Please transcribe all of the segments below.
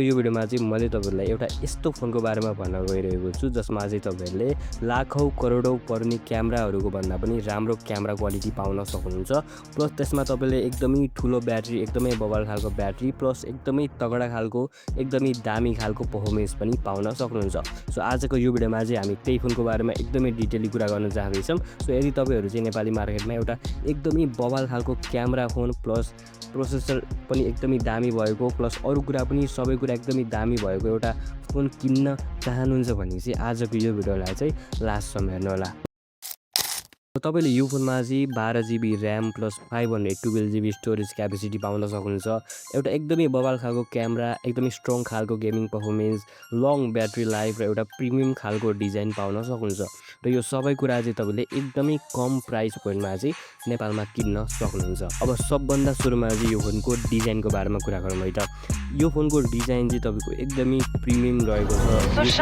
यो भिडियोमा चाहिँ मैले तपाईहरुलाई एउटा यस्तो फोनको बारेमा भन्न गइरहेको छु जसमा चाहिँ तपाईहरुले लाखौं करोडौं पर्ने क्यामेराहरुको भन्दा पनि राम्रो क्यामेरा क्वालिटी पाउन सक्नुहुन्छ। प्लस त्यसमा तपाईले एकदमै ठुलो ब्याट्री, एकदमै बवाल खालको ब्याट्री प्लस एकदमै तगडा खालको, एकदमै दामी खालको परफर्मेन्स पनि पाउन सक्नुहुन्छ। सो आजको यो भिडियोमा चाहिँ हामी त्यही फोनको बारेमा एकदमै डिटेलली कुरा गर्न चाहदैछौं। सो यदि तपाईहरु चाहिँ नेपाली मार्केटमा एउटा एकदमै बवाल खालको क्यामेरा फोन प्लस प्रोसेसर पनि एकदमै दामी भएको प्लस अरु कुरा पनि सबै कुरा एकदमै दामी भएको एउटा फोन किन्न चाहनुहुन्छ भने चाहिँ आजको यो भिडियोलाई चाहिँ लास्टसम्म हेर्नु होला। तपाईले यो फोनमा चाहिँ 12GB RAM plus 512GB storage capacity पाउन सक्नुहुन्छ। एउटा एकदमै बवाल खालको क्यामेरा, एकदमै स्ट्रङ खालको gaming performance, long battery life र एउटा प्रिमियम खालको डिजाइन पाउन सक्नुहुन्छ। र यो सबै कुरा चाहिँ तपाईले एकदमै कम प्राइस पोइन्टमा चाहिँ नेपालमा किन्न सक्नुहुन्छ। अब सबभन्दा सुरुमा चाहिँ यो फोनको डिजाइनको बारेमा कुरा गरौँ है त। यो फोनको डिजाइन चाहिँ तपाईको एकदमै प्रिमियम रहेको छ।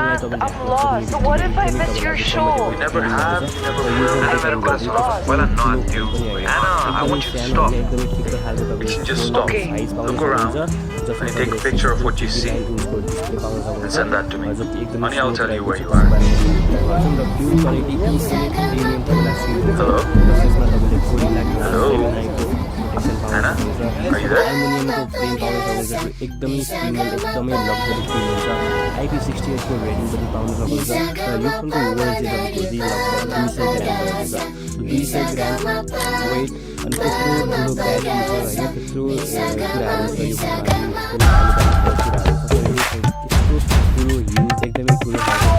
Well, I'm not you. Anna, I want you to stop. You should just stop. Look around and take a picture of what you see and send that to me. Honey, I'll tell you where you are. Hello? Hello? Anna, are you there? एकदमै premium, एकदमै luxury feel हुन्छ। IP68 को rating पनि पाउन सक्नुहुन्छ। र यो फोनको वेट चाहिँ तपाईको लगभग 200 ग्राम वेट अनि त्यत्रो ठुलो ब्याट्री छ हैन, त्यत्रो कुराहरु छ यो फोनमा। ठुलो युज एकदमै ठुलो खालको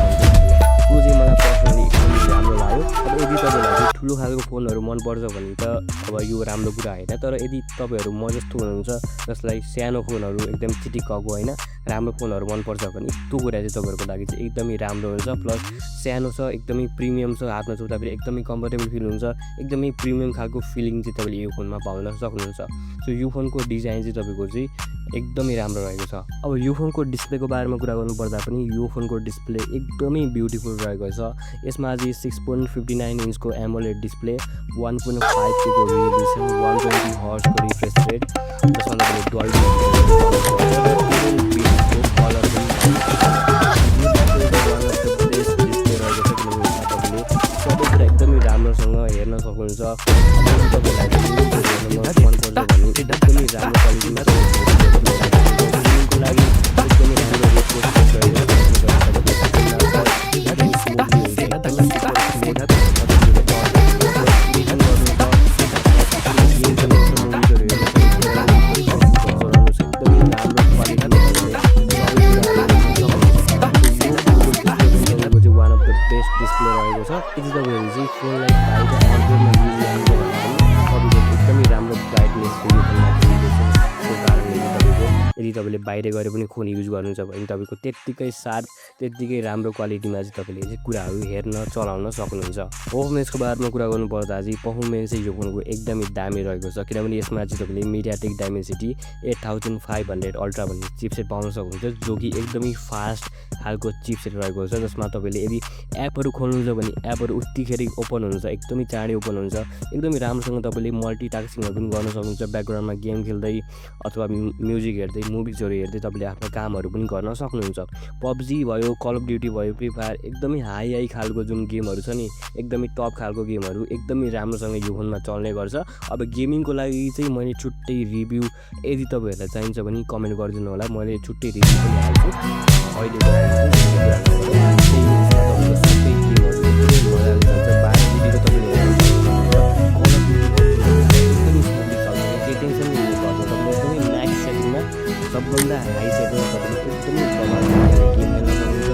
त्यो चाहिँ मलाई पर्सनली एकदमै राम्रो लाग्यो। अब यदि तपाईलाई ठुलो खालको फोनहरु मन पर्छ भने त अब यो राम्रो कुरा हैन, तर यदि तपाईहरु म जस्तो हुनुहुन्छ जसलाई सानो फोनहरु एकदम चिटिक्कको हैन राम्रो फोनहरु मन पर्छ भने त्यो कुरा चाहिँ तपाईहरुको लागि चाहिँ एकदमै राम्रो हुन्छ। प्लस सानो छ, एकदमै प्रिमियम छ, हातमा छुँदा पनि एकदमै कम्फर्टेबल फिल हुन्छ, एकदमै प्रिमियम खालको फिलिङ चाहिँ तपाईले यो फोनमा पाउन सक्नुहुन्छ। सो यो फोनको डिजाइन चाहिँ तपाईको चाहिँ एकदमै राम्रो रहेको छ। अब यो फोनको डिस्प्लेको बारेमा कुरा गर्नु पर्दा पनि यो फोनको डिस्प्ले एकदमै ब्युटिफुल रहेको छ। यसमा चाहिँ 6.59 इन्चको एमोलेड डिस्प्ले, 1.5K को रेजोल्युसन, 120 हर्ट्ज को रिफ्रेश रेट, जसमा तपाईले डल्बी कलर सबै कुरा एकदमै राम्रोसँग हेर्न सक्नुहुन्छ। तपाईँलाई मन पर्छ भने एकदमै राम्रो क्वालिटीमा गेमिङको लागि एकदमै राम्रो डिस्प्ले रहेको छ। यदि तपाईहरु चाहिँ फोनलाई बाहिर आउटडोरमा युज गर्नुहुन्छ भने तपाईको एकदमै राम्रो ब्राइटनेस हुने त्यो कारणले तपाईको यदि तपाईले बाहिर गएर पनि फोन युज गर्नुहुन्छ भने तपाईको त्यत्तिकै शार्प, त्यत्तिकै राम्रो क्वालिटीमा चाहिँ तपाईले चाहिँ कुराहरु हेर्न चलाउन सक्नुहुन्छ। परफर्मेन्सको बारेमा कुरा गर्नु पर्दा चाहिँ परफर्मेन्स चाहिँ यो फोनको एकदमै दामी रहेको छ, किनभने यसमा चाहिँ तपाईले MediaTek Dimensity 8500 अल्ट्रा भन्ने चिपसेट पाउन सक्नुहुन्छ, जो कि एकदमै फास्ट खालको चिपसेट रहेको छ। जसमा तपाईले यदि एपहरु खोल्नुहुन्छ भने एपहरु उत्तिखेर ओपन हुन्छ, एकदमै चाँडै ओपन हुन्छ। एकदमै राम्रोसँग तपाईले मल्टिटास्किङहरु पनि गर्न सक्नुहुन्छ, ब्याकग्राउन्डमा गेम खेल्दै अथवा म्युजिक हेर्दै, मुभिजहरु हेर्दै तपाईले आफ्नो कामहरु पनि गर्न सक्नुहुन्छ। PUBG भयो, कल अफ ड्युटी भयो, फ्री फायर एकदमै हाई खालको जुन गेमहरु छ नि, एकदमै टप खालको गेमहरु एकदमै राम्रोसँग यो फोनमा चल्ने गर्छ। अब गेमिङको लागि चाहिँ मैले छुट्टै रिभ्यू यदि तपाईहरुलाई चाहिन्छ भने कमेन्ट गरिदिनु होला, मैले छुट्टै रिभ्यू पनि हाल्छु। अहिले सबभन्दा हाई सेटिङमा तपाईले एकदमै प्रभावकारी गेम खेल्न सक्नुहुन्छ,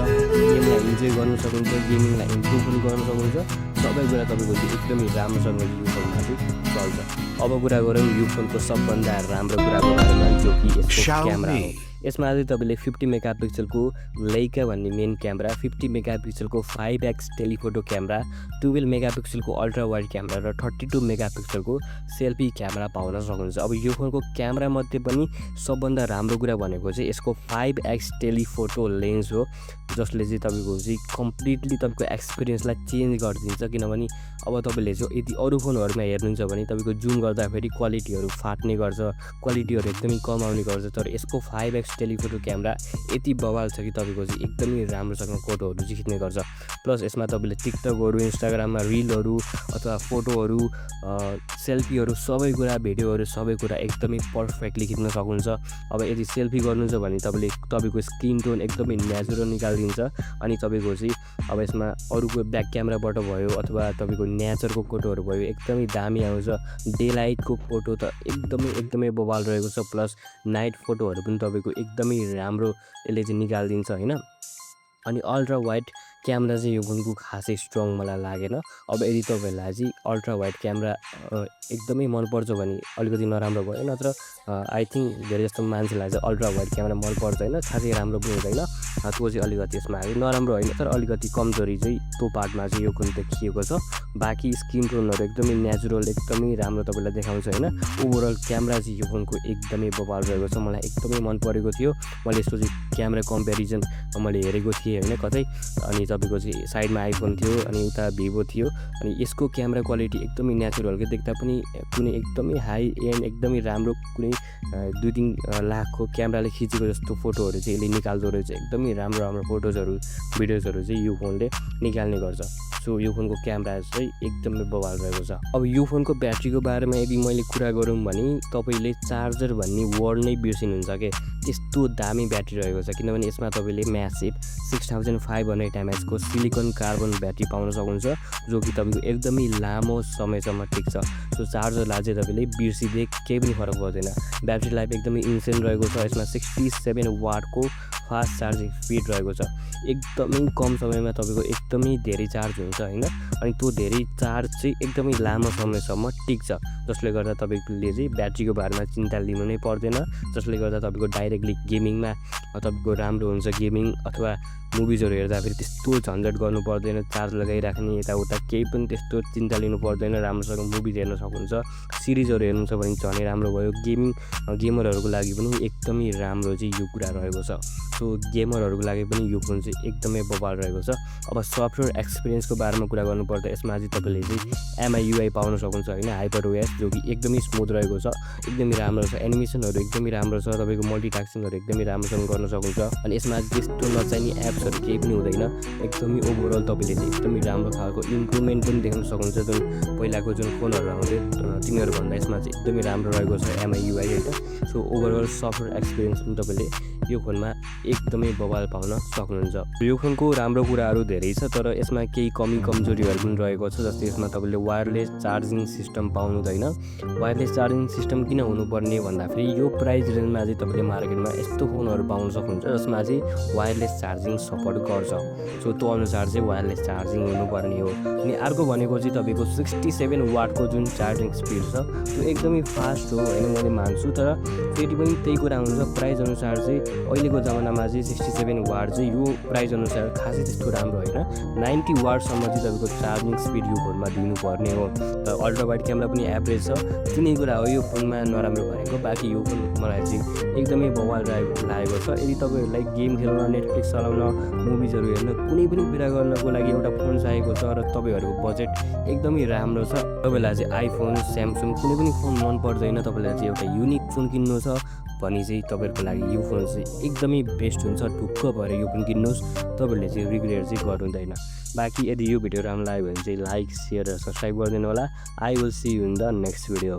गेमलाई इन्जोय गर्न सक्नुहुन्छ, गेमिङलाई इम्प्रुभ पनि गर्न सक्नुहुन्छ। सबै कुरा तपाईको एकदमै राम्रोसँग यो फोनमा चाहिँ चल्छ। अब कुरा गरौँ यो फोनको सबभन्दा राम्रो कुराको बारेमा, जो कि यसको क्यामेरा हो। यसमा चाहिँ तपाईले 50 मेगापिक्सलको लेइका भन्ने मेन क्यामेरा, 50 मेगापिक्सलको 5x टेलिफोटो क्यामेरा, 12 मेगापिक्सलको अल्ट्रा वाइड क्यामेरा र 32 मेगापिक्सलको सेल्फी क्यामेरा पाउन सक्नुहुन्छ। अब यो फोनको क्यामेरा मध्ये पनि सबभन्दा राम्रो कुरा भनेको चाहिँ यसको 5x टेलिफोटो लेन्स हो, जसले चाहिँ तपाईको चाहिँ कम्प्लिटली तपाईको एक्सपिरियन्सलाई चेन्ज गरिदिन्छ। किनभने अब तपाईले चाहिँ यदि अरु फोनहरुमा हेर्नुहुन्छ भने तपाईको जुम गर्दा फेरि क्वालिटीहरु फाट्ने गर्छ, क्वालिटीहरु एकदमै कम आउने गर्छ, तर यसको 5x टेलिफोटो क्यामेरा यति बवाल छ कि तपाईँको चाहिँ एकदमै राम्रोसँग फोटोहरू चाहिँ खिच्ने गर्छ। प्लस यसमा तपाईँले टिकटकहरू, इन्स्टाग्राममा रिलहरू अथवा फोटोहरू, सेल्फीहरू सबै कुरा, भिडियोहरू सबै कुरा एकदमै पर्फेक्टली खिच्न सक्नुहुन्छ। अब यदि सेल्फी गर्नुहुन्छ भने तपाईँको स्किन टोन एकदमै नेचुरल निकालिदिन्छ। अनि तपाईँको चाहिँ अब यसमा अरूको ब्याक क्यामेराबाट भयो अथवा तपाईँको नेचरको फोटोहरू भयो एकदमै दामी आउँछ। डे लाइटको फोटो त एकदमै बवाल रहेको छ। प्लस नाइट फोटोहरू पनि तपाईँको एकदमै राम्रो यसले चाहिँ निकालिदिन्छ होइन। अनि अल्ट्रा वाइड क्यामेरा चाहिँ यो फोनको खासै स्ट्रङ मलाई लागेन। अब यदि तपाईँहरूलाई चाहिँ अल्ट्रा वाइड क्यामेरा एकदमै मनपर्छ भने अलिकति नराम्रो भयो, नत्र आई थिङ्क धेरै जस्तो मान्छेलाई चाहिँ अल्ट्रा वाइड क्यामेरा मन पर्दैन, खासै राम्रो पनि हुँदैन। त्यो चाहिँ अलिकति यसमा नराम्रो होइन, तर अलिकति कमजोरी चाहिँ त्यो पार्टमा चाहिँ यो फोन देखिएको छ। बाँकी स्किन टोनहरू एकदमै नेचुरल, एकदमै राम्रो तपाईँलाई देखाउँछ होइन। ओभरअल क्यामेरा चाहिँ यो फोनको एकदमै बवाल रहेको छ, मलाई एकदमै मन परेको थियो। मैले यस्तो चाहिँ क्यामेरा कम्पेरिजन मैले हेरेको थिएँ होइन कतै। अनि तपाईँको चाहिँ साइडमा आइफोन थियो अनि उता भिभो थियो। अनि यसको क्यामेरा क्वालिटी एकदमै नेचुरलकै देख्दा पनि कुनै एकदमै हाई एन्ड एकदमै राम्रो कुनै 2-3 लाखको क्यामेराले खिचेको जस्तो फोटोहरू चाहिँ यसले निकाल्दो रहेछ। एकदमै राम्रो फोटोजहरू, भिडियोजहरू चाहिँ यो फोनले निकाल्ने गर्छ। सो यो फोनको क्यामेरा चाहिँ एकदमै बवाल रहेको छ। अब यो फोनको ब्याट्रीको बारेमा यदि मैले कुरा गरौँ भने तपाईँले चार्जर भन्ने वर्ड नै बिर्सिनुहुन्छ के, यस्तो दामी ब्याट्री रहेको छ। किनभने यसमा तपाईँले म्यासिभ 6500 mAh को सिलिकन कार्बन ब्याट्री पाउन सक्नुहुन्छ, जो कि तपाईँको एकदमै लामो समयसम्म टिक्छ। सो चार्जरलाई चाहिँ तपाईँले बिर्सिँदै केही पनि फरक पर्दैन। ब्याट्री लाइफ एकदमै इन्सेन्ट रहेको छ। यसमा 67 वाटको फास्ट चार्जिङ स्पिड रहेको छ। एकदमै कम समयमा तपाईँको एकदमै धेरै चार्ज हुन्छ होइन। अनि त्यो धेरै चार्ज चाहिँ एकदमै लामो समयसम्म टिक्छ, जसले गर्दा तपाईँले चाहिँ ब्याट्रीको बारेमा चिन्ता लिनु नै पर्दैन। जसले गर्दा तपाईँको डाइरेक्टली गेमिङमा तपाईँको राम्रो हुन्छ। गेमिङ अथवा मुभिजहरू हेर्दाखेरि त्यस्तो झन्झट गर्नु पर्दैन, चार्ज लगाइराख्ने यताउता केही पनि त्यस्तो चिन्ता लिनु पर्दैन। राम्रोसँग मुभिज हेर्न सक्नुहुन्छ। सिरिजहरू हेर्नुहुन्छ भने झनै राम्रो भयो। गेमरहरूको लागि पनि एकदमै राम्रो चाहिँ यो कुरा रहेको छ। सो गेमरहरूको लागि पनि यो फोन चाहिँ एकदमै बवाल रहेको छ। अब सफ्टवेयर एक्सपिरियन्सको बारेमा कुरा गर्नुपर्दा यसमा चाहिँ तपाईँले चाहिँ MIUI पाउन सक्नुहुन्छ होइन, HyperOS, जो कि एकदमै स्मुथ रहेको छ, एकदमै राम्रो छ। एनिमेसनहरू एकदमै राम्रो छ, तपाईँको मल्टिटास्किङहरू एकदमै राम्रोसँग गर्न सक्नुहुन्छ। अनि यसमा त्यस्तो नचाहिने एप्सहरू केही पनि हुँदैन। एकदमै ओभरअल तपाईँले चाहिँ एकदमै राम्रो खालको इम्प्रुभमेन्ट पनि देख्न सक्नुहुन्छ। जुन पहिलाको जुन फोनहरू आउँथे तिनीहरूभन्दा यसमा चाहिँ एकदमै राम्रो रहेको छ MIUI होइन। सो ओभरअल सफ्टवेयर एक्सपिरियन्स पनि तपाईँले यो फोनमा एकदमै बवाल पाउन सक्नुहुन्छ। यो फोनको राम्रो कुराहरू धेरै छ, तर यसमा केही कमजोरीहरू पनि रहेको छ। जस्तै यसमा तपाईँले वायरलेस चार्जिङ सिस्टम पाउनुहुँदैन। वायरलेस चार्जिङ सिस्टम किन हुनुपर्ने भन्दाखेरि यो प्राइस रेन्जमा चाहिँ तपाईँले मार्केटमा यस्तो फोनहरू पाउन सक्नुहुन्छ जसमा चाहिँ वायरलेस चार्जिङ सपोर्ट गर्छ। सो त्यो अनुसार चाहिँ वायरलेस चार्जिङ हुनुपर्ने हो। अनि अर्को भनेको चाहिँ तपाईँको 67 वाटको जुन चार्जिङ स्पिड छ त्यो एकदमै फास्ट हो होइन, मैले मान्छु। तर फेरि पनि त्यही कुरा हुन्छ, प्राइस अनुसार चाहिँ अहिलेको जमानामा चाहिँ 67 वाट चाहिँ यो प्राइस अनुसार खासै त्यस्तो राम्रो होइन। 90 वाटसम्म चाहिँ तपाईँको चार्जिङ स्पिड यो फोनमा दिनुपर्ने हो। र अल्ट्रा वाइड क्यामेरा पनि एभरेज छ। तिनै कुरा हो यो फोनमा नराम्रो भनेको। बाँकी यो फोन मलाई चाहिँ एकदमै बवाल लागेको छ। यदि तपाईँहरूलाई गेम खेल्न, नेटफ्लिक्स चलाउन, मुभिजहरू हेर्न, कुनै पनि कुरा गर्नको लागि एउटा फोन चाहिएको छ र तपाईँहरूको बजेट एकदमै राम्रो छ, तपाईँलाई चाहिँ आइफोन, स्यामसङ कुनै पनि फोन मन पर्दैन, तपाईँलाई चाहिँ एउटा युनिक फोन किन्नु छ भने चाहिँ तपाईँहरूको लागि यो फोन चाहिँ एकदमै बेस्ट हुन्छ। ढुक्क भएर यो फोन किन्नुहोस्, तपाईँहरूले चाहिँ रिग्रेट चाहिँ गर्नुहुँदैन। बाँकी यदि यो भिडियो राम्रो लाग्यो भने चाहिँ लाइक, सेयर र सब्सक्राइब गरिदिनु होला। I will see you in the next video.